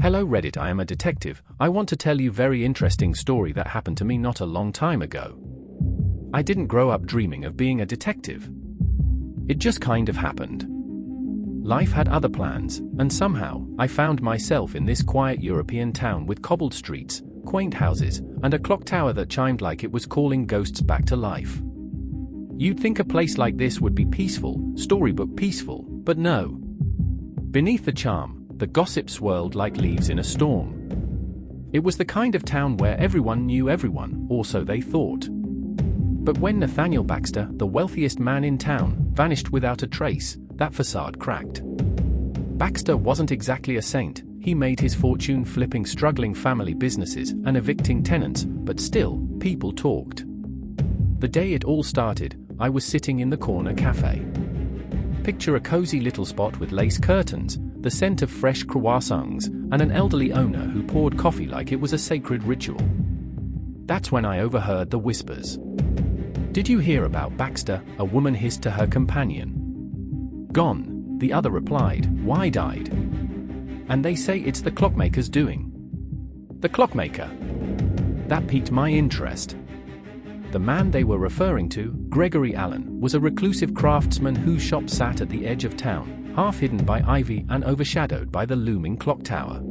Hello Reddit, I am a detective. I want to tell you very interesting story that happened to me not a long time ago. I didn't grow up dreaming of being a detective. It just kind of happened. Life had other plans, and somehow, I found myself in this quiet European town with cobbled streets, quaint houses, and a clock tower that chimed like it was calling ghosts back to life. You'd think a place like this would be peaceful, storybook peaceful, but no. Beneath the charm, the gossip swirled like leaves in a storm. It was the kind of town where everyone knew everyone, or so they thought. But when Nathaniel Baxter, the wealthiest man in town, vanished without a trace, that facade cracked. Baxter wasn't exactly a saint. He made his fortune flipping struggling family businesses and evicting tenants, but still, people talked. The day it all started, I was sitting in the corner cafe. Picture a cozy little spot with lace curtains, the scent of fresh croissants, and an elderly owner who poured coffee like it was a sacred ritual. That's when I overheard the whispers. "Did you hear about Baxter?" a woman hissed to her companion. "Gone," the other replied. "Why died?" "And they say it's the clockmaker's doing." "The clockmaker?" That piqued my interest. The man they were referring to, Gregory Allen, was a reclusive craftsman whose shop sat at the edge of town, half hidden by ivy and overshadowed by the looming clock tower.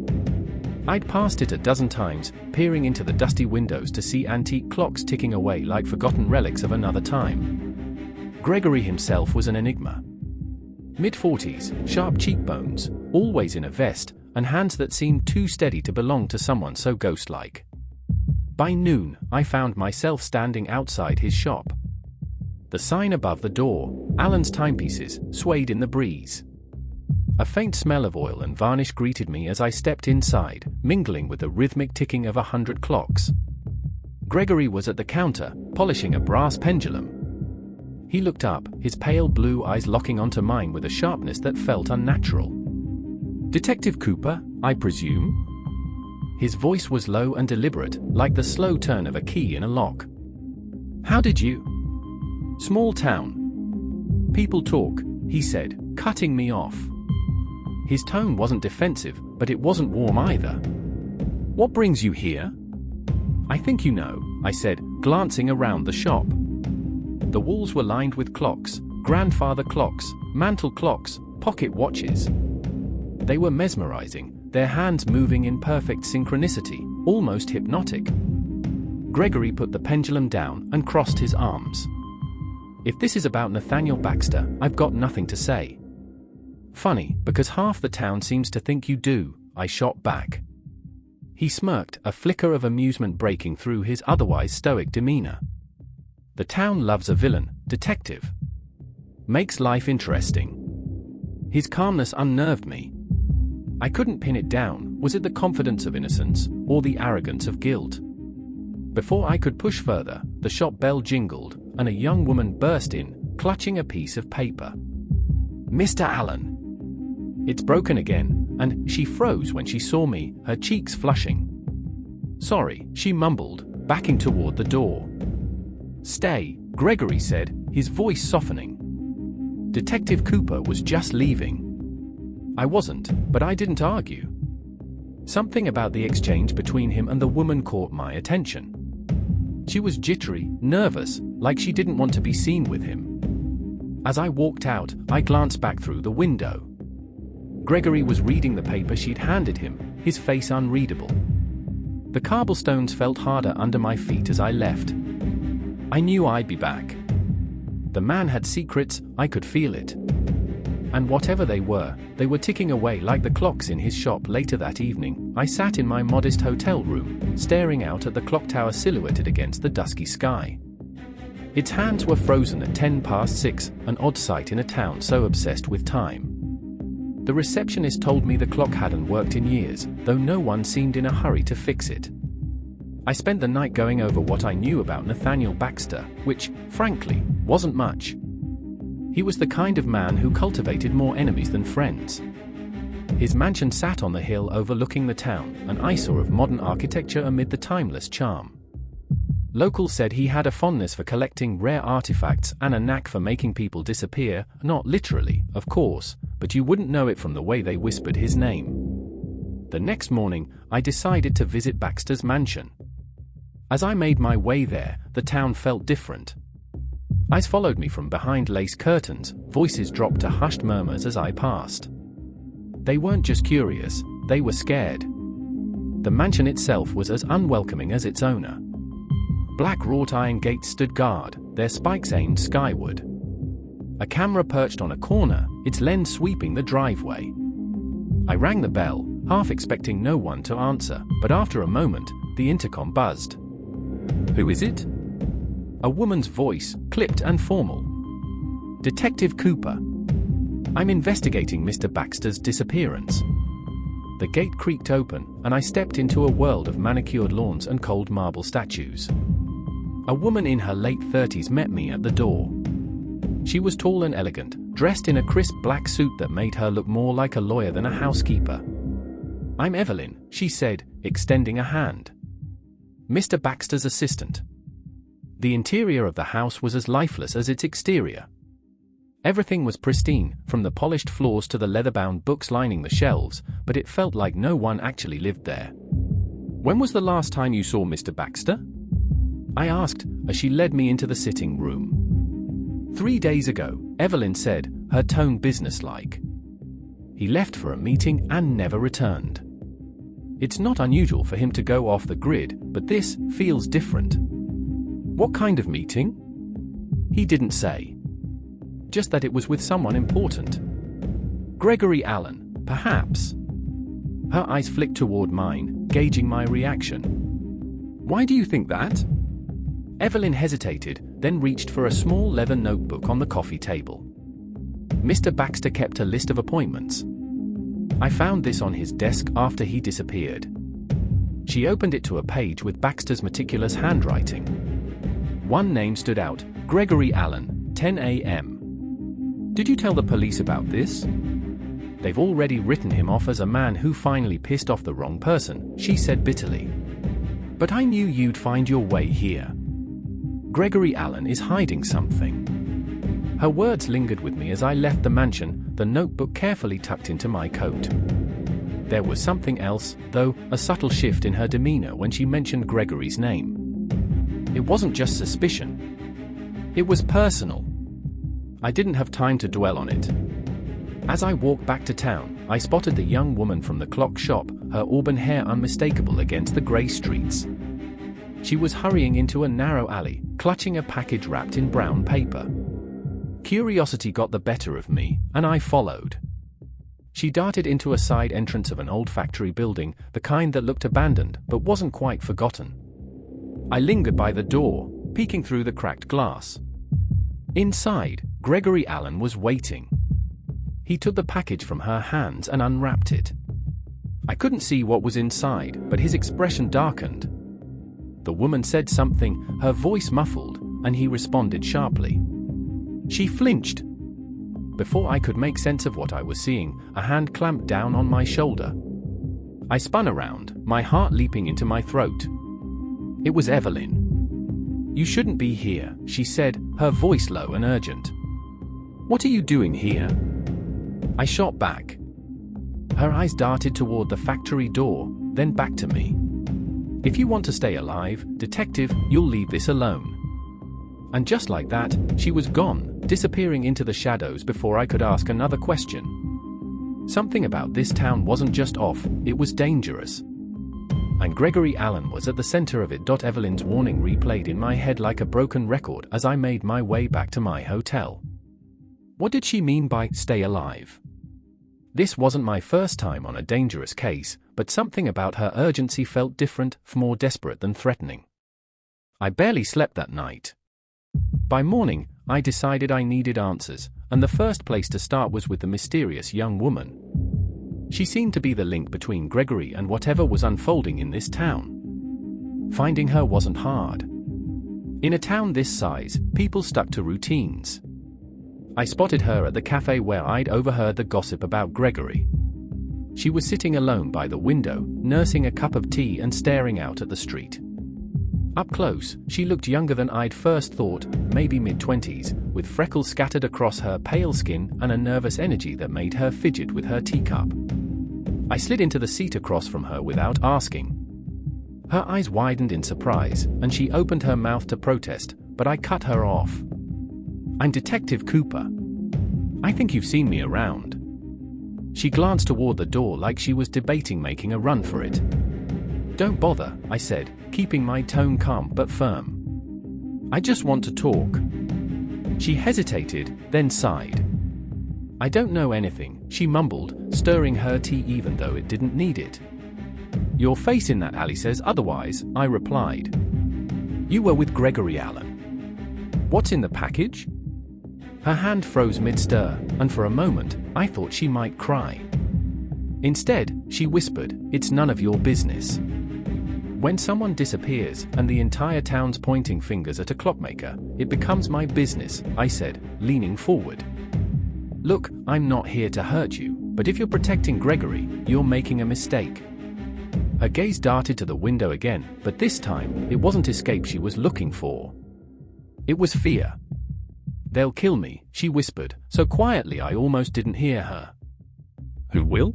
I'd passed it a dozen times, peering into the dusty windows to see antique clocks ticking away like forgotten relics of another time. Gregory himself was an enigma. Mid-40s, sharp cheekbones, always in a vest, and hands that seemed too steady to belong to someone so ghost-like. By noon, I found myself standing outside his shop. The sign above the door, Allen's timepieces, swayed in the breeze. A faint smell of oil and varnish greeted me as I stepped inside, mingling with the rhythmic ticking of 100 clocks. Gregory was at the counter, polishing a brass pendulum. He looked up, his pale blue eyes locking onto mine with a sharpness that felt unnatural. "Detective Cooper, I presume?" His voice was low and deliberate, like the slow turn of a key in a lock. "How did you?" "Small town. People talk," he said, cutting me off. His tone wasn't defensive, but it wasn't warm either. "What brings you here?" "I think you know," I said, glancing around the shop. The walls were lined with clocks, grandfather clocks, mantle clocks, pocket watches. They were mesmerizing, their hands moving in perfect synchronicity, almost hypnotic. Gregory put the pendulum down and crossed his arms. "If this is about Nathaniel Baxter, I've got nothing to say." "Funny, because half the town seems to think you do," I shot back. He smirked, a flicker of amusement breaking through his otherwise stoic demeanor. "The town loves a villain, detective. Makes life interesting." His calmness unnerved me. I couldn't pin it down. Was it the confidence of innocence, or the arrogance of guilt? Before I could push further, the shop bell jingled, and a young woman burst in, clutching a piece of paper. "Mr. Allen!" "It's broken again," and she froze when she saw me, her cheeks flushing. "Sorry," she mumbled, backing toward the door. "Stay," Gregory said, his voice softening. Detective Cooper was just leaving. I wasn't, but I didn't argue. Something about the exchange between him and the woman caught my attention. She was jittery, nervous, like she didn't want to be seen with him. As I walked out, I glanced back through the window. Gregory was reading the paper she'd handed him, his face unreadable. The cobblestones felt harder under my feet as I left. I knew I'd be back. The man had secrets, I could feel it. And whatever they were ticking away like the clocks in his shop. Later that evening, I sat in my modest hotel room, staring out at the clock tower silhouetted against the dusky sky. Its hands were frozen at 6:10, an odd sight in a town so obsessed with time. The receptionist told me the clock hadn't worked in years, though no one seemed in a hurry to fix it. I spent the night going over what I knew about Nathaniel Baxter, which, frankly, wasn't much. He was the kind of man who cultivated more enemies than friends. His mansion sat on the hill overlooking the town, an eyesore of modern architecture amid the timeless charm. Locals said he had a fondness for collecting rare artifacts and a knack for making people disappear, not literally, of course, but you wouldn't know it from the way they whispered his name. The next morning, I decided to visit Baxter's mansion. As I made my way there, the town felt different. Eyes followed me from behind lace curtains, voices dropped to hushed murmurs as I passed. They weren't just curious, they were scared. The mansion itself was as unwelcoming as its owner. Black wrought iron gates stood guard, their spikes aimed skyward. A camera perched on a corner, its lens sweeping the driveway. I rang the bell, half expecting no one to answer, but after a moment, the intercom buzzed. "Who is it?" A woman's voice, clipped and formal. "Detective Cooper. I'm investigating Mr. Baxter's disappearance." The gate creaked open, and I stepped into a world of manicured lawns and cold marble statues. A woman in her late 30s met me at the door. She was tall and elegant, dressed in a crisp black suit that made her look more like a lawyer than a housekeeper. "I'm Evelyn," she said, extending a hand. "Mr. Baxter's assistant." The interior of the house was as lifeless as its exterior. Everything was pristine, from the polished floors to the leather-bound books lining the shelves, but it felt like no one actually lived there. "When was the last time you saw Mr. Baxter?" I asked, as she led me into the sitting room. 3 days ago, Evelyn said, her tone businesslike. "He left for a meeting and never returned. It's not unusual for him to go off the grid, but this feels different." "What kind of meeting?" "He didn't say. Just that it was with someone important." "Gregory Allen, perhaps." Her eyes flicked toward mine, gauging my reaction. "Why do you think that?" Evelyn hesitated, then reached for a small leather notebook on the coffee table. "Mr. Baxter kept a list of appointments. I found this on his desk after he disappeared." She opened it to a page with Baxter's meticulous handwriting. One name stood out, Gregory Allen, 10 a.m. "Did you tell the police about this?" "They've already written him off as a man who finally pissed off the wrong person," she said bitterly. "But I knew you'd find your way here. Gregory Allen is hiding something." Her words lingered with me as I left the mansion, the notebook carefully tucked into my coat. There was something else, though, a subtle shift in her demeanor when she mentioned Gregory's name. It wasn't just suspicion. It was personal. I didn't have time to dwell on it. As I walked back to town, I spotted the young woman from the clock shop, her auburn hair unmistakable against the grey streets. She was hurrying into a narrow alley, clutching a package wrapped in brown paper. Curiosity got the better of me, and I followed. She darted into a side entrance of an old factory building, the kind that looked abandoned but wasn't quite forgotten. I lingered by the door, peeking through the cracked glass. Inside, Gregory Allen was waiting. He took the package from her hands and unwrapped it. I couldn't see what was inside, but his expression darkened. The woman said something, her voice muffled, and he responded sharply. She flinched. Before I could make sense of what I was seeing, a hand clamped down on my shoulder. I spun around, my heart leaping into my throat. It was Evelyn. "You shouldn't be here," she said, her voice low and urgent. "What are you doing here?" I shot back. Her eyes darted toward the factory door, then back to me. "If you want to stay alive, detective, you'll leave this alone." And just like that, she was gone, disappearing into the shadows before I could ask another question. Something about this town wasn't just off, it was dangerous. And Gregory Allen was at the center of it. Evelyn's warning replayed in my head like a broken record as I made my way back to my hotel. What did she mean by stay alive? This wasn't my first time on a dangerous case, but something about her urgency felt different, more desperate than threatening. I barely slept that night. By morning, I decided I needed answers, and the first place to start was with the mysterious young woman. She seemed to be the link between Gregory and whatever was unfolding in this town. Finding her wasn't hard. In a town this size, people stuck to routines. I spotted her at the cafe where I'd overheard the gossip about Gregory. She was sitting alone by the window, nursing a cup of tea and staring out at the street. Up close, she looked younger than I'd first thought, maybe mid-20s, with freckles scattered across her pale skin and a nervous energy that made her fidget with her teacup. I slid into the seat across from her without asking. Her eyes widened in surprise, and she opened her mouth to protest, but I cut her off. "I'm Detective Cooper. I think you've seen me around." She glanced toward the door like she was debating making a run for it. "Don't bother," I said, keeping my tone calm but firm. "I just want to talk." She hesitated, then sighed. "I don't know anything," she mumbled, stirring her tea even though it didn't need it. "Your face in that alley says otherwise," I replied. "You were with Gregory Allen. What's in the package?" Her hand froze mid-stir, and for a moment, I thought she might cry. Instead, she whispered, "It's none of your business." When someone disappears, and the entire town's pointing fingers at a clockmaker, it becomes my business, I said, leaning forward. "Look, I'm not here to hurt you, but if you're protecting Gregory, you're making a mistake." Her gaze darted to the window again, but this time, it wasn't escape she was looking for. It was fear. "They'll kill me," she whispered, so quietly I almost didn't hear her. "Who will?"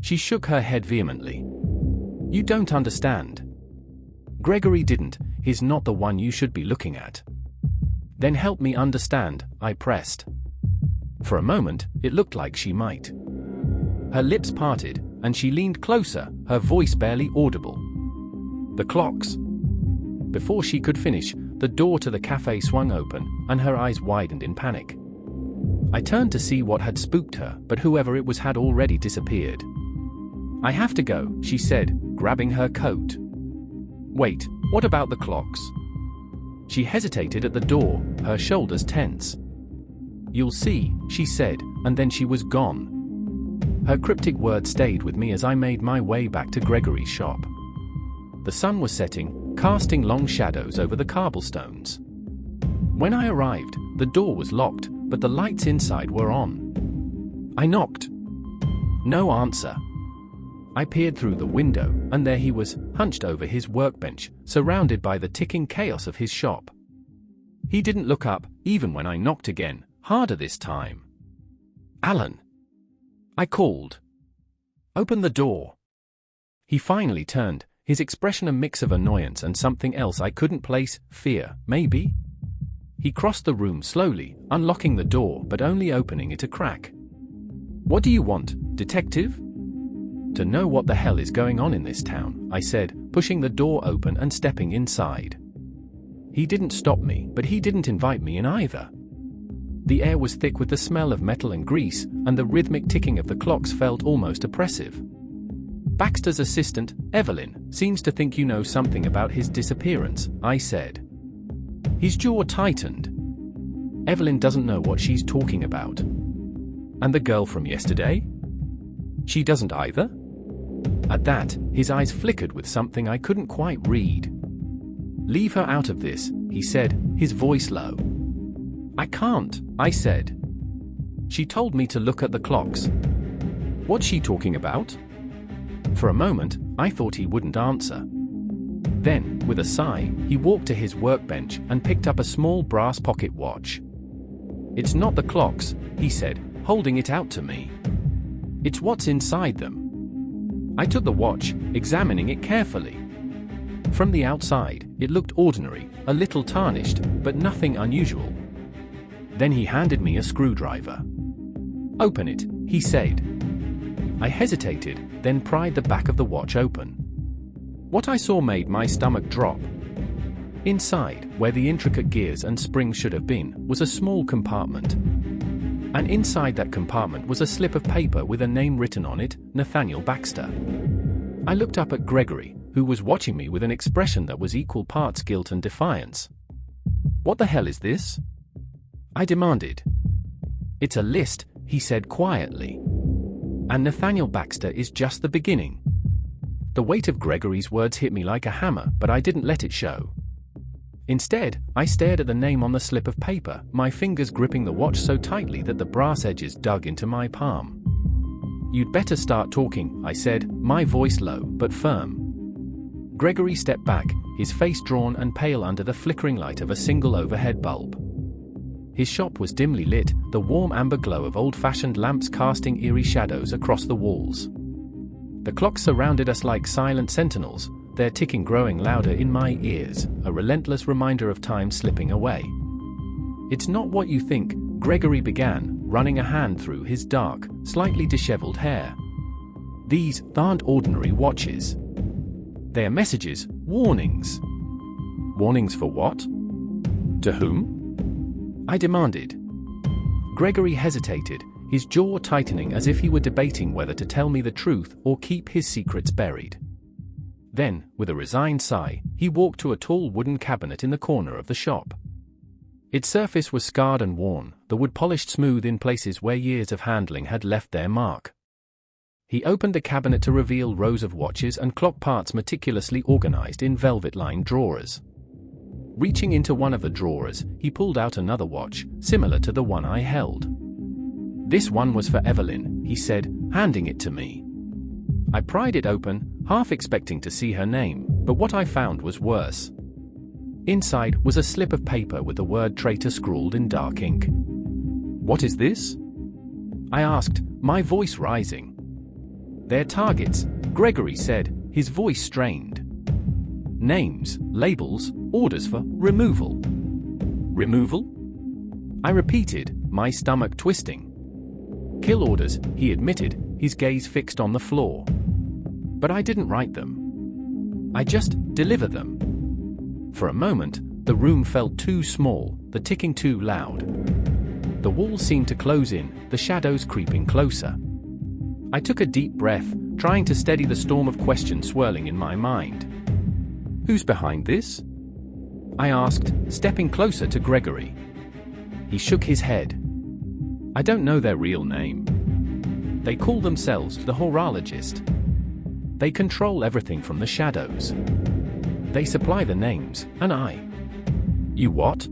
She shook her head vehemently. "You don't understand. Gregory didn't. He's not the one you should be looking at." "Then help me understand," I pressed. For a moment, it looked like she might. Her lips parted, and she leaned closer, her voice barely audible. "The clocks." Before she could finish, the door to the cafe swung open, and her eyes widened in panic. I turned to see what had spooked her, but whoever it was had already disappeared. "I have to go," she said, grabbing her coat. "Wait, what about the clocks?" She hesitated at the door, her shoulders tense. "You'll see," she said, and then she was gone. Her cryptic words stayed with me as I made my way back to Gregory's shop. The sun was setting, casting long shadows over the cobblestones. When I arrived, the door was locked, but the lights inside were on. I knocked. No answer. I peered through the window, and there he was, hunched over his workbench, surrounded by the ticking chaos of his shop. He didn't look up, even when I knocked again, harder this time. "Alan!" I called. "Open the door." He finally turned, his expression a mix of annoyance and something else I couldn't place, fear, maybe? He crossed the room slowly, unlocking the door but only opening it a crack. "What do you want, detective?" "To know what the hell is going on in this town," I said, pushing the door open and stepping inside. He didn't stop me, but he didn't invite me in either. The air was thick with the smell of metal and grease, and the rhythmic ticking of the clocks felt almost oppressive. "Baxter's assistant, Evelyn, seems to think you know something about his disappearance," I said. His jaw tightened. "Evelyn doesn't know what she's talking about." "And the girl from yesterday?" "She doesn't either?" At that, his eyes flickered with something I couldn't quite read. "Leave her out of this," he said, his voice low. "I can't," I said. "She told me to look at the clocks." "What's she talking about?" For a moment, I thought he wouldn't answer. Then, with a sigh, he walked to his workbench and picked up a small brass pocket watch. "It's not the clocks," he said, holding it out to me. "It's what's inside them." I took the watch, examining it carefully. From the outside, it looked ordinary, a little tarnished, but nothing unusual. Then he handed me a screwdriver. "Open it," he said. I hesitated, then pried the back of the watch open. What I saw made my stomach drop. Inside, where the intricate gears and springs should have been, was a small compartment. And inside that compartment was a slip of paper with a name written on it, Nathaniel Baxter. I looked up at Gregory, who was watching me with an expression that was equal parts guilt and defiance. "What the hell is this?" I demanded. "It's a list," he said quietly. "And Nathaniel Baxter is just the beginning." The weight of Gregory's words hit me like a hammer, but I didn't let it show. Instead, I stared at the name on the slip of paper, my fingers gripping the watch so tightly that the brass edges dug into my palm. "You'd better start talking," I said, my voice low but firm. Gregory stepped back, his face drawn and pale under the flickering light of a single overhead bulb. His shop was dimly lit, the warm amber glow of old-fashioned lamps casting eerie shadows across the walls. The clocks surrounded us like silent sentinels, their ticking growing louder in my ears, a relentless reminder of time slipping away. "It's not what you think," Gregory began, running a hand through his dark, slightly disheveled hair. "These aren't ordinary watches. They're messages, warnings." "Warnings for what? To whom?" I demanded. Gregory hesitated, his jaw tightening as if he were debating whether to tell me the truth or keep his secrets buried. Then, with a resigned sigh, he walked to a tall wooden cabinet in the corner of the shop. Its surface was scarred and worn, the wood polished smooth in places where years of handling had left their mark. He opened the cabinet to reveal rows of watches and clock parts meticulously organized in velvet-lined drawers. Reaching into one of the drawers, he pulled out another watch, similar to the one I held. "This one was for Evelyn," he said, handing it to me. I pried it open, half expecting to see her name, but what I found was worse. Inside was a slip of paper with the word traitor scrawled in dark ink. "What is this?" I asked, my voice rising. "They're targets," Gregory said, his voice strained. "Names, labels, orders for removal." "Removal?" I repeated, my stomach twisting. "Kill orders," he admitted, his gaze fixed on the floor. "But I didn't write them. I just deliver them." For a moment, the room felt too small, the ticking too loud. The walls seemed to close in, the shadows creeping closer. I took a deep breath, trying to steady the storm of questions swirling in my mind. "Who's behind this?" I asked, stepping closer to Gregory. He shook his head. "I don't know their real name. They call themselves the horologist. They control everything from the shadows. They supply the names, and I..." "You what?"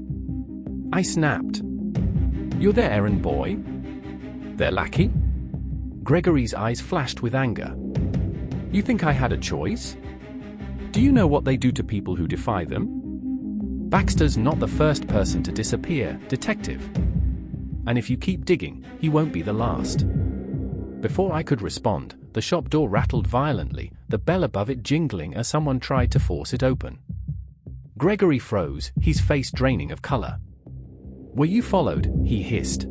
I snapped. "You're their errand boy? Their lackey?" Gregory's eyes flashed with anger. "You think I had a choice? Do you know what they do to people who defy them? Baxter's not the first person to disappear, Detective. And if you keep digging, he won't be the last." Before I could respond, the shop door rattled violently, the bell above it jingling as someone tried to force it open. Gregory froze, his face draining of color. "Were you followed?" he hissed.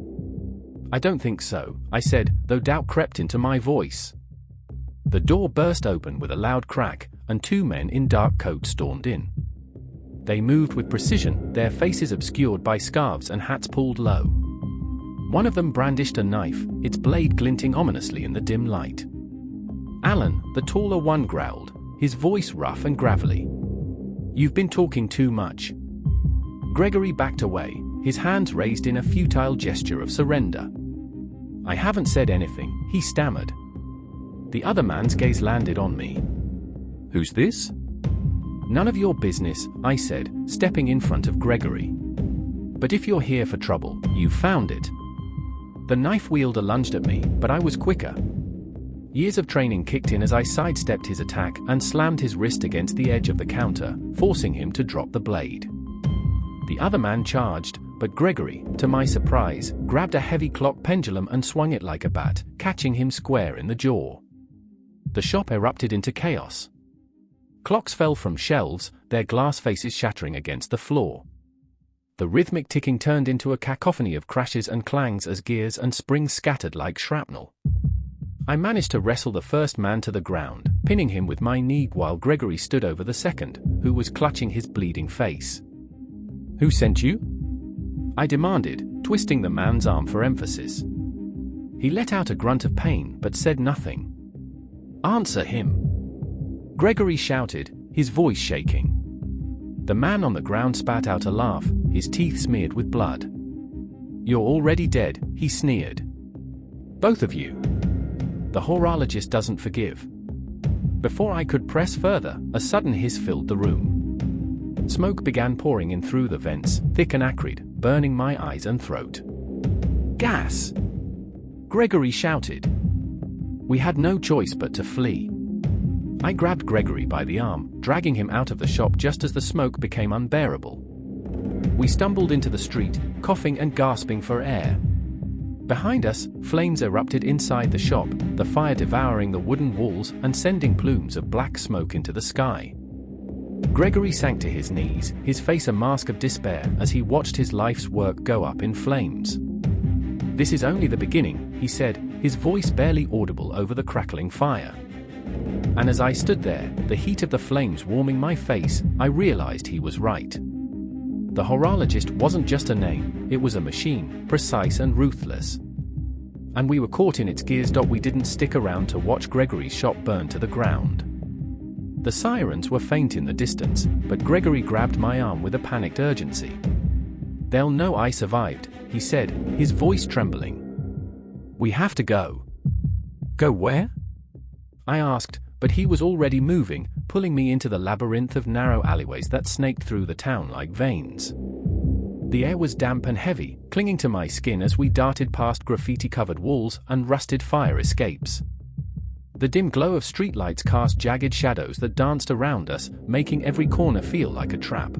"I don't think so," I said, though doubt crept into my voice. The door burst open with a loud crack, and two men in dark coats stormed in. They moved with precision, their faces obscured by scarves and hats pulled low. One of them brandished a knife, its blade glinting ominously in the dim light. Alan, the taller one, growled, his voice rough and gravelly. "You've been talking too much." Gregory backed away, his hands raised in a futile gesture of surrender. "I haven't said anything," he stammered. The other man's gaze landed on me. "Who's this?" "None of your business," I said, stepping in front of Gregory. "But if you're here for trouble, you found it." The knife wielder lunged at me, but I was quicker. Years of training kicked in as I sidestepped his attack and slammed his wrist against the edge of the counter, forcing him to drop the blade. The other man charged, but Gregory, to my surprise, grabbed a heavy clock pendulum and swung it like a bat, catching him square in the jaw. The shop erupted into chaos. Clocks fell from shelves, their glass faces shattering against the floor. The rhythmic ticking turned into a cacophony of crashes and clangs as gears and springs scattered like shrapnel. I managed to wrestle the first man to the ground, pinning him with my knee while Gregory stood over the second, who was clutching his bleeding face. "Who sent you?" I demanded, twisting the man's arm for emphasis. He let out a grunt of pain but said nothing. "Answer him!" Gregory shouted, his voice shaking. The man on the ground spat out a laugh, his teeth smeared with blood. "You're already dead," he sneered. "Both of you. The horologist doesn't forgive." Before I could press further, a sudden hiss filled the room. Smoke began pouring in through the vents, thick and acrid, burning my eyes and throat. "Gas!" Gregory shouted. We had no choice but to flee. I grabbed Gregory by the arm, dragging him out of the shop just as the smoke became unbearable. We stumbled into the street, coughing and gasping for air. Behind us, flames erupted inside the shop, the fire devouring the wooden walls and sending plumes of black smoke into the sky. Gregory sank to his knees, his face a mask of despair as he watched his life's work go up in flames. "This is only the beginning," he said, his voice barely audible over the crackling fire. And as I stood there, the heat of the flames warming my face, I realized he was right. The horologist wasn't just a name, it was a machine, precise and ruthless. And we were caught in its gears. We didn't stick around to watch Gregory's shop burn to the ground. The sirens were faint in the distance, but Gregory grabbed my arm with a panicked urgency. "They'll know I survived," he said, his voice trembling. "We have to go." "Go where?" I asked, but he was already moving, pulling me into the labyrinth of narrow alleyways that snaked through the town like veins. The air was damp and heavy, clinging to my skin as we darted past graffiti-covered walls and rusted fire escapes. The dim glow of streetlights cast jagged shadows that danced around us, making every corner feel like a trap.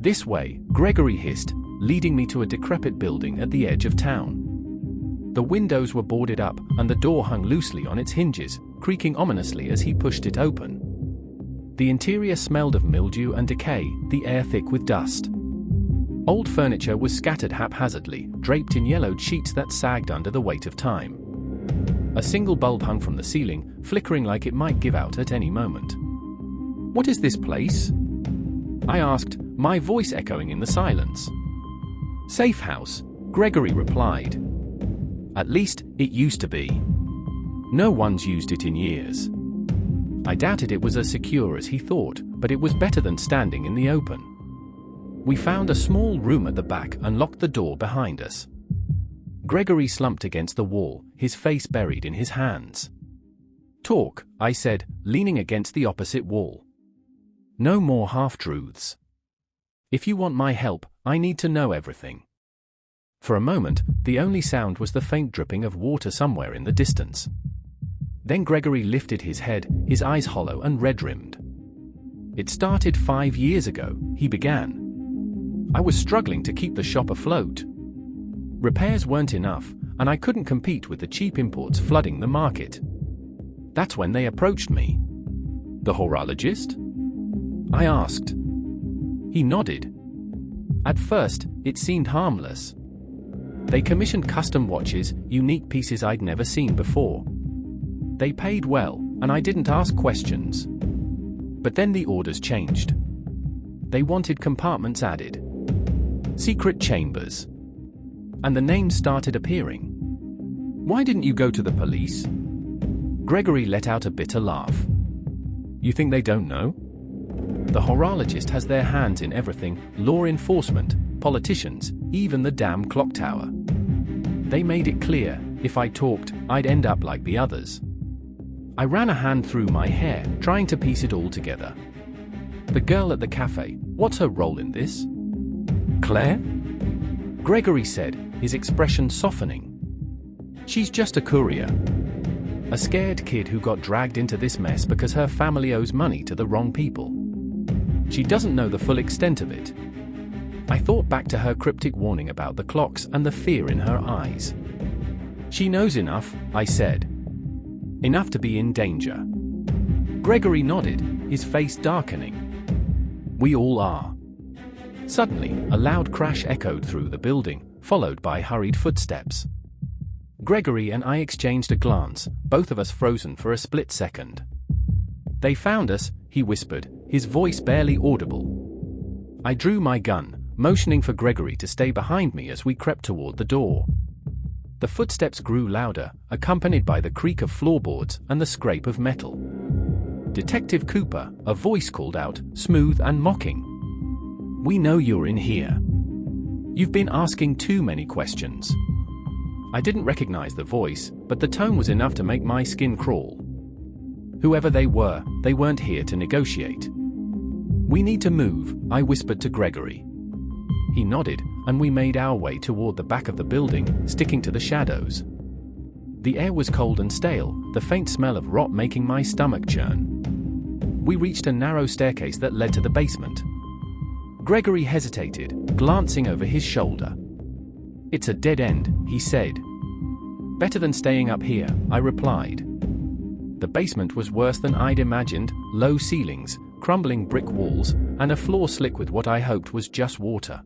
"This way," Gregory hissed, leading me to a decrepit building at the edge of town. The windows were boarded up, and the door hung loosely on its hinges, creaking ominously as he pushed it open. The interior smelled of mildew and decay, the air thick with dust. Old furniture was scattered haphazardly, draped in yellowed sheets that sagged under the weight of time. A single bulb hung from the ceiling, flickering like it might give out at any moment. "What is this place?" I asked, my voice echoing in the silence. "Safe house," Gregory replied. "At least, it used to be. No one's used it in years." I doubted it was as secure as he thought, but it was better than standing in the open. We found a small room at the back and locked the door behind us. Gregory slumped against the wall, his face buried in his hands. "Talk," I said, leaning against the opposite wall. "No more half-truths. If you want my help, I need to know everything." For a moment, the only sound was the faint dripping of water somewhere in the distance. Then Gregory lifted his head, his eyes hollow and red-rimmed. "It started 5 years ago," he began. "I was struggling to keep the shop afloat. Repairs weren't enough, and I couldn't compete with the cheap imports flooding the market. That's when they approached me." "The horologist?" I asked. He nodded. "At first, it seemed harmless. They commissioned custom watches, unique pieces I'd never seen before. They paid well, and I didn't ask questions. But then the orders changed. They wanted compartments added. Secret chambers. And the names started appearing. Why didn't you go to the police?" Gregory let out a bitter laugh. "You think they don't know? The horologist has their hands in everything, law enforcement, politicians, even the damn clock tower. They made it clear, if I talked, I'd end up like the others." I ran a hand through my hair, trying to piece it all together. "The girl at the cafe, what's her role in this?" "Claire?" Gregory said, his expression softening. "She's just a courier. A scared kid who got dragged into this mess because her family owes money to the wrong people. She doesn't know the full extent of it." I thought back to her cryptic warning about the clocks and the fear in her eyes. "She knows enough," I said. "Enough to be in danger." Gregory nodded, his face darkening. "We all are." Suddenly, a loud crash echoed through the building, followed by hurried footsteps. Gregory and I exchanged a glance, both of us frozen for a split second. "They found us," he whispered, his voice barely audible. I drew my gun, motioning for Gregory to stay behind me as we crept toward the door. The footsteps grew louder, accompanied by the creak of floorboards and the scrape of metal. "Detective Cooper," a voice called out, smooth and mocking. "We know you're in here. You've been asking too many questions." I didn't recognize the voice, but the tone was enough to make my skin crawl. Whoever they were, they weren't here to negotiate. "We need to move," I whispered to Gregory. He nodded, and we made our way toward the back of the building, sticking to the shadows. The air was cold and stale, the faint smell of rot making my stomach churn. We reached a narrow staircase that led to the basement. Gregory hesitated, glancing over his shoulder. "It's a dead end," he said. "Better than staying up here," I replied. The basement was worse than I'd imagined: low ceilings, crumbling brick walls, and a floor slick with what I hoped was just water.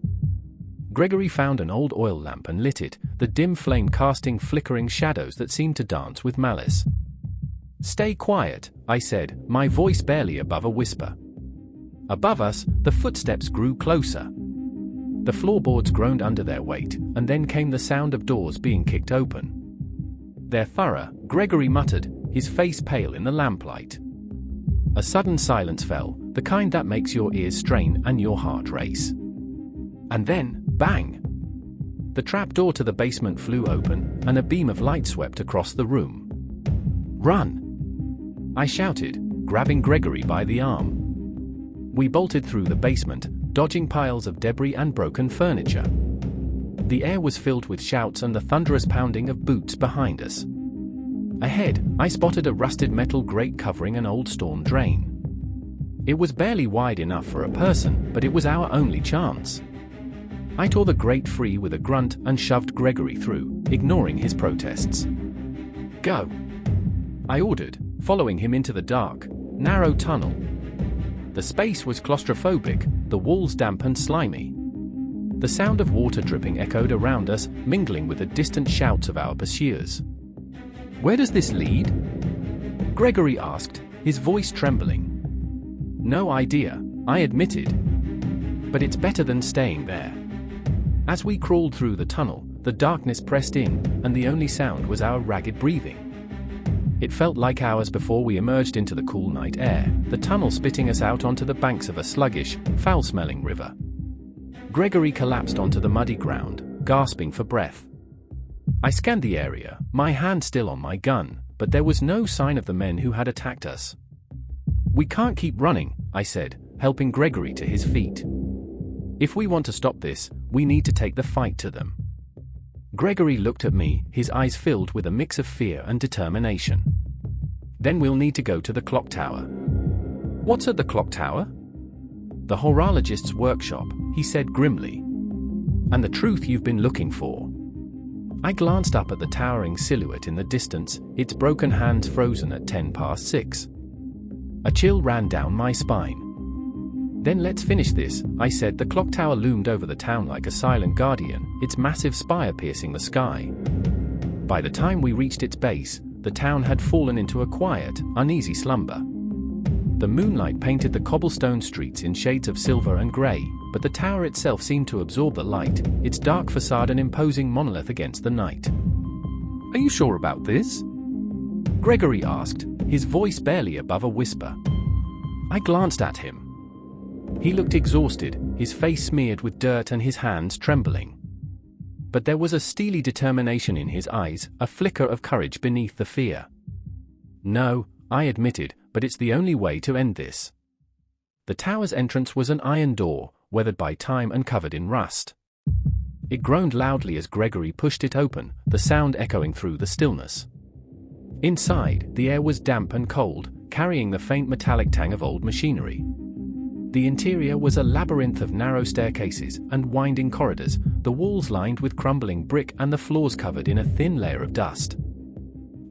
Gregory found an old oil lamp and lit it, the dim flame casting flickering shadows that seemed to dance with malice. "Stay quiet," I said, my voice barely above a whisper. Above us, the footsteps grew closer. The floorboards groaned under their weight, and then came the sound of doors being kicked open. "They're thorough," Gregory muttered, his face pale in the lamplight. A sudden silence fell, the kind that makes your ears strain and your heart race. And then, bang! The trapdoor to the basement flew open, and a beam of light swept across the room. "Run!" I shouted, grabbing Gregory by the arm. We bolted through the basement, dodging piles of debris and broken furniture. The air was filled with shouts and the thunderous pounding of boots behind us. Ahead, I spotted a rusted metal grate covering an old storm drain. It was barely wide enough for a person, but it was our only chance. I tore the grate free with a grunt and shoved Gregory through, ignoring his protests. "Go!" I ordered, following him into the dark, narrow tunnel. The space was claustrophobic, the walls damp and slimy. The sound of water dripping echoed around us, mingling with the distant shouts of our pursuers. "Where does this lead?" Gregory asked, his voice trembling. "No idea," I admitted. "But it's better than staying there." As we crawled through the tunnel, the darkness pressed in, and the only sound was our ragged breathing. It felt like hours before we emerged into the cool night air, the tunnel spitting us out onto the banks of a sluggish, foul-smelling river. Gregory collapsed onto the muddy ground, gasping for breath. I scanned the area, my hand still on my gun, but there was no sign of the men who had attacked us. "We can't keep running," I said, helping Gregory to his feet. "If we want to stop this, we need to take the fight to them." Gregory looked at me, his eyes filled with a mix of fear and determination. "Then we'll need to go to the clock tower." "What's at the clock tower?" "The horologist's workshop," he said grimly. "And the truth you've been looking for." I glanced up at the towering silhouette in the distance, its broken hands frozen at 6:10. A chill ran down my spine. "Then let's finish this," I said. The clock tower loomed over the town like a silent guardian, its massive spire piercing the sky. By the time we reached its base, the town had fallen into a quiet, uneasy slumber. The moonlight painted the cobblestone streets in shades of silver and grey, but the tower itself seemed to absorb the light, its dark facade an imposing monolith against the night. "Are you sure about this?" Gregory asked, his voice barely above a whisper. I glanced at him. He looked exhausted, his face smeared with dirt and his hands trembling. But there was a steely determination in his eyes, a flicker of courage beneath the fear. "No," I admitted, "but it's the only way to end this." The tower's entrance was an iron door, weathered by time and covered in rust. It groaned loudly as Gregory pushed it open, the sound echoing through the stillness. Inside, the air was damp and cold, carrying the faint metallic tang of old machinery. The interior was a labyrinth of narrow staircases and winding corridors, the walls lined with crumbling brick and the floors covered in a thin layer of dust.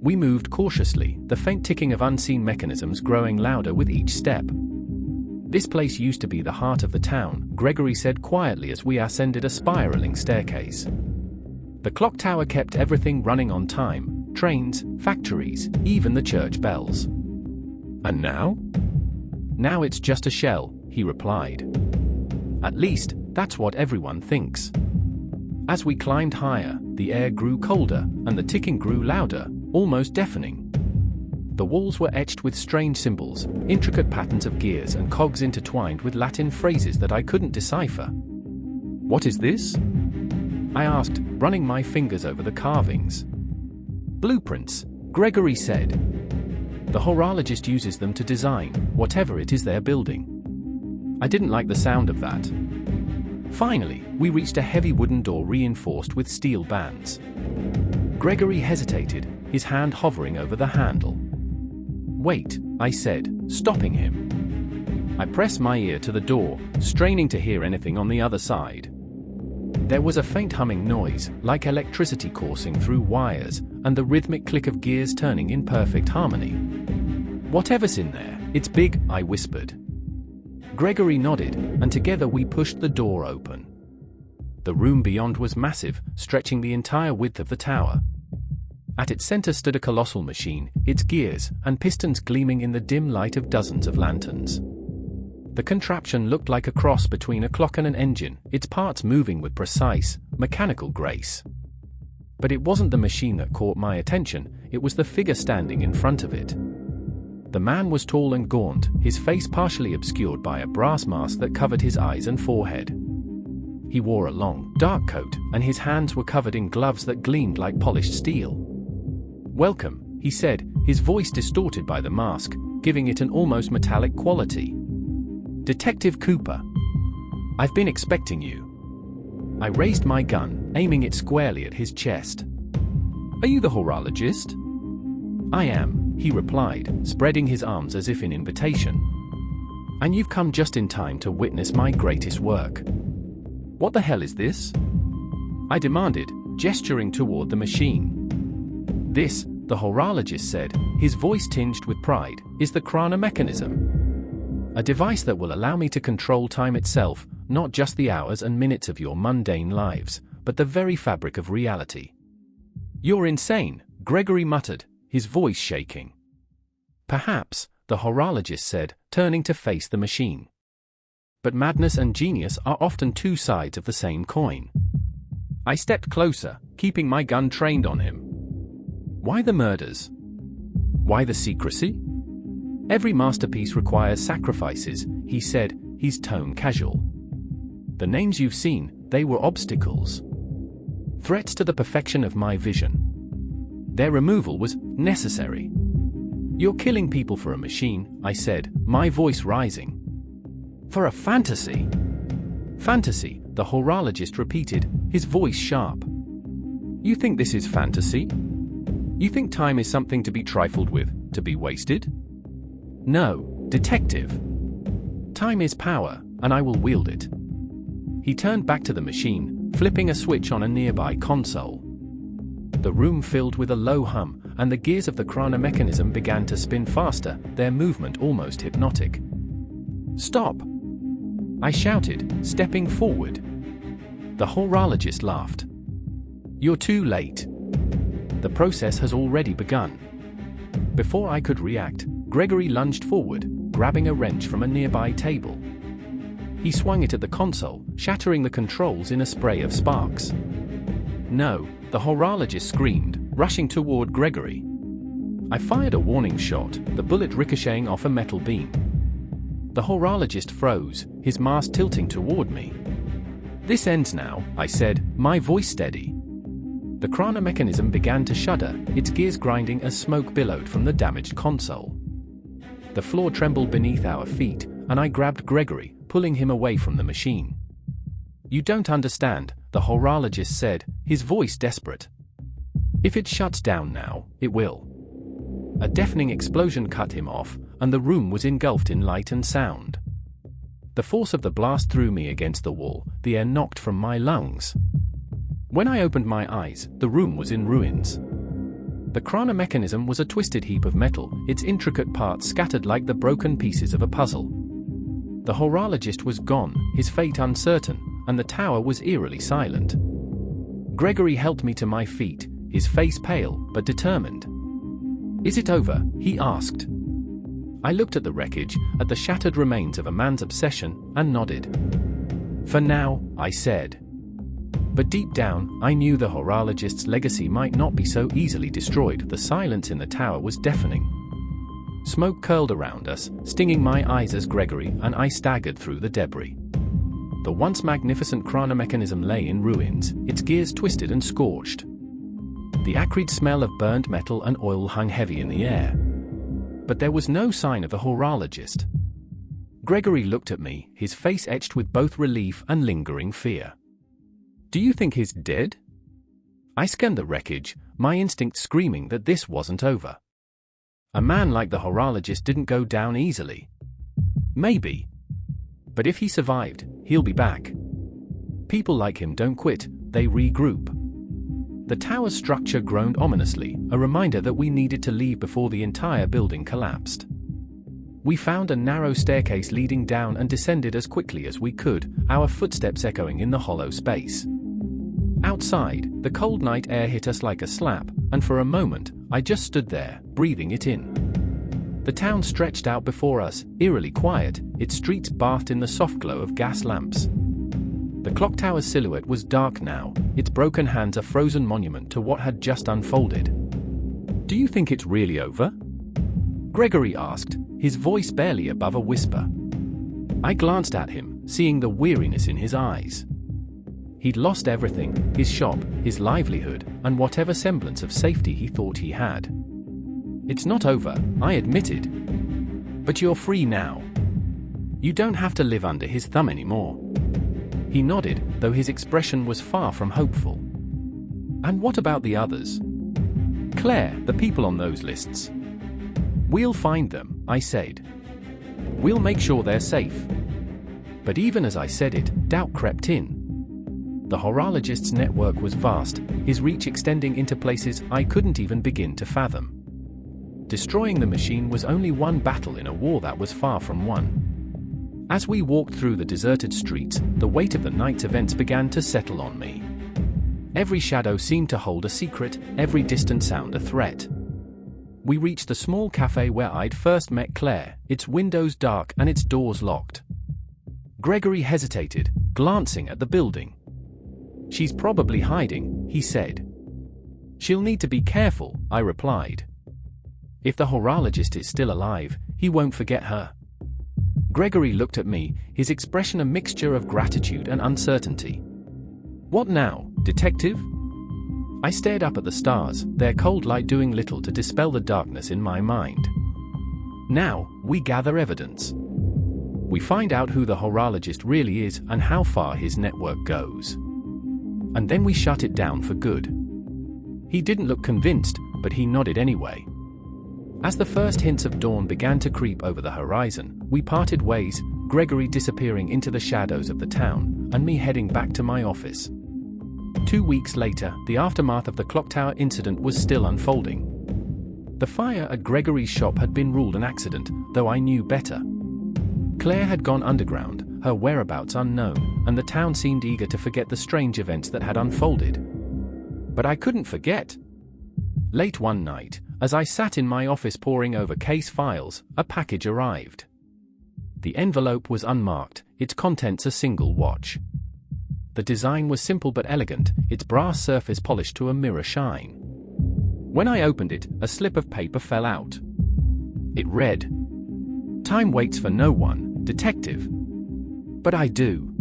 We moved cautiously, the faint ticking of unseen mechanisms growing louder with each step. "This place used to be the heart of the town," Gregory said quietly as we ascended a spiraling staircase. "The clock tower kept everything running on time, trains, factories, even the church bells." "And now?" "Now it's just a shell," he replied. "At least, that's what everyone thinks." As we climbed higher, the air grew colder, and the ticking grew louder, almost deafening. The walls were etched with strange symbols, intricate patterns of gears and cogs intertwined with Latin phrases that I couldn't decipher. "What is this?" I asked, running my fingers over the carvings. "Blueprints," Gregory said. "The horologist uses them to design whatever it is they're building." I didn't like the sound of that. Finally, we reached a heavy wooden door reinforced with steel bands. Gregory hesitated, his hand hovering over the handle. "Wait," I said, stopping him. I pressed my ear to the door, straining to hear anything on the other side. There was a faint humming noise, like electricity coursing through wires, and the rhythmic click of gears turning in perfect harmony. "Whatever's in there, it's big," I whispered. Gregory nodded, and together we pushed the door open. The room beyond was massive, stretching the entire width of the tower. At its center stood a colossal machine, its gears and pistons gleaming in the dim light of dozens of lanterns. The contraption looked like a cross between a clock and an engine, its parts moving with precise, mechanical grace. But it wasn't the machine that caught my attention, it was the figure standing in front of it. The man was tall and gaunt, his face partially obscured by a brass mask that covered his eyes and forehead. He wore a long, dark coat, and his hands were covered in gloves that gleamed like polished steel. "Welcome," he said, his voice distorted by the mask, giving it an almost metallic quality. "Detective Cooper. I've been expecting you." I raised my gun, aiming it squarely at his chest. "Are you the horologist?" "I am," he replied, spreading his arms as if in invitation. "And you've come just in time to witness my greatest work." "What the hell is this?" I demanded, gesturing toward the machine. "This," the horologist said, his voice tinged with pride, "is the chronomechanism. A device that will allow me to control time itself, not just the hours and minutes of your mundane lives, but the very fabric of reality." "You're insane," Gregory muttered, his voice shaking. "Perhaps," the horologist said, turning to face the machine. "But madness and genius are often two sides of the same coin." I stepped closer, keeping my gun trained on him. "Why the murders? Why the secrecy? Every masterpiece requires sacrifices," he said, his tone casual. "The names you've seen, they were obstacles. Threats to the perfection of my vision. Their removal was necessary." "You're killing people for a machine," I said, my voice rising. "For a fantasy." "Fantasy," the horologist repeated, his voice sharp. "You think this is fantasy? You think time is something to be trifled with, to be wasted? No, detective. Time is power, and I will wield it." He turned back to the machine, flipping a switch on a nearby console. The room filled with a low hum, and the gears of the chronomechanism began to spin faster, their movement almost hypnotic. "Stop!" I shouted, stepping forward. The horologist laughed. "You're too late. The process has already begun." Before I could react, Gregory lunged forward, grabbing a wrench from a nearby table. He swung it at the console, shattering the controls in a spray of sparks. "No," the horologist screamed, rushing toward Gregory. I fired a warning shot, the bullet ricocheting off a metal beam. The horologist froze, his mask tilting toward me. "This ends now," I said, my voice steady. The chronomechanism began to shudder, its gears grinding as smoke billowed from the damaged console. The floor trembled beneath our feet, and I grabbed Gregory, pulling him away from the machine. "You don't understand," the horologist said, his voice desperate. "If it shuts down now, it will." A deafening explosion cut him off, and the room was engulfed in light and sound. The force of the blast threw me against the wall, the air knocked from my lungs. When I opened my eyes, the room was in ruins. The chronomechanism was a twisted heap of metal, its intricate parts scattered like the broken pieces of a puzzle. The horologist was gone, his fate uncertain, and the tower was eerily silent. Gregory helped me to my feet, his face pale but determined. "Is it over?" he asked. I looked at the wreckage, at the shattered remains of a man's obsession, and nodded. "For now," I said. But deep down, I knew the horologist's legacy might not be so easily destroyed. The silence in the tower was deafening. Smoke curled around us, stinging my eyes as Gregory and I staggered through the debris. The once magnificent chronomechanism lay in ruins, its gears twisted and scorched. The acrid smell of burnt metal and oil hung heavy in the air. But there was no sign of the horologist. Gregory looked at me, his face etched with both relief and lingering fear. "Do you think he's dead?" I scanned the wreckage, my instinct screaming that this wasn't over. A man like the horologist didn't go down easily. Maybe. But if he survived, he'll be back. People like him don't quit, they regroup. The tower's structure groaned ominously, a reminder that we needed to leave before the entire building collapsed. We found a narrow staircase leading down and descended as quickly as we could, our footsteps echoing in the hollow space. Outside, the cold night air hit us like a slap, and for a moment, I just stood there, breathing it in. The town stretched out before us, eerily quiet, its streets bathed in the soft glow of gas lamps. The clock tower's silhouette was dark now, its broken hands a frozen monument to what had just unfolded. "Do you think it's really over?" Gregory asked, his voice barely above a whisper. I glanced at him, seeing the weariness in his eyes. He'd lost everything, his shop, his livelihood, and whatever semblance of safety he thought he had. "It's not over," I admitted. "But you're free now. You don't have to live under his thumb anymore." He nodded, though his expression was far from hopeful. "And what about the others?" "Claire, the people on those lists." "We'll find them," I said. "We'll make sure they're safe." But even as I said it, doubt crept in. The horologist's network was vast, his reach extending into places I couldn't even begin to fathom. Destroying the machine was only one battle in a war that was far from won. As we walked through the deserted streets, the weight of the night's events began to settle on me. Every shadow seemed to hold a secret, every distant sound a threat. We reached the small cafe where I'd first met Claire, its windows dark and its doors locked. Gregory hesitated, glancing at the building. "She's probably hiding," he said. "She'll need to be careful," I replied. "If the horologist is still alive, he won't forget her." Gregory looked at me, his expression a mixture of gratitude and uncertainty. "What now, detective?" I stared up at the stars, their cold light doing little to dispel the darkness in my mind. "Now, we gather evidence. We find out who the horologist really is and how far his network goes. And then we shut it down for good." He didn't look convinced, but he nodded anyway. As the first hints of dawn began to creep over the horizon, we parted ways, Gregory disappearing into the shadows of the town, and me heading back to my office. 2 weeks later, the aftermath of the clock tower incident was still unfolding. The fire at Gregory's shop had been ruled an accident, though I knew better. Claire had gone underground, her whereabouts unknown, and the town seemed eager to forget the strange events that had unfolded. But I couldn't forget. Late one night, as I sat in my office poring over case files, a package arrived. The envelope was unmarked, its contents a single watch. The design was simple but elegant, its brass surface polished to a mirror shine. When I opened it, a slip of paper fell out. It read, "Time waits for no one, detective." But I do.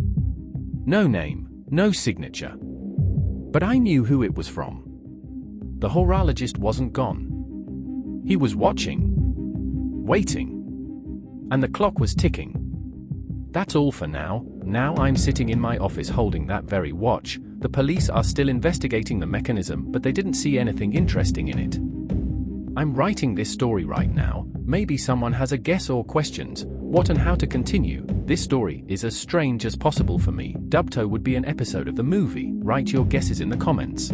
No name, no signature. But I knew who it was from. The horologist wasn't gone. He was watching. Waiting. And the clock was ticking. That's all for now. Now I'm sitting in my office holding that very watch. The police are still investigating the mechanism, but they didn't see anything interesting in it. I'm writing this story right now. Maybe someone has a guess or questions, what and how to continue. This story is as strange as possible for me. Dubto would be an episode of the movie. Write your guesses in the comments.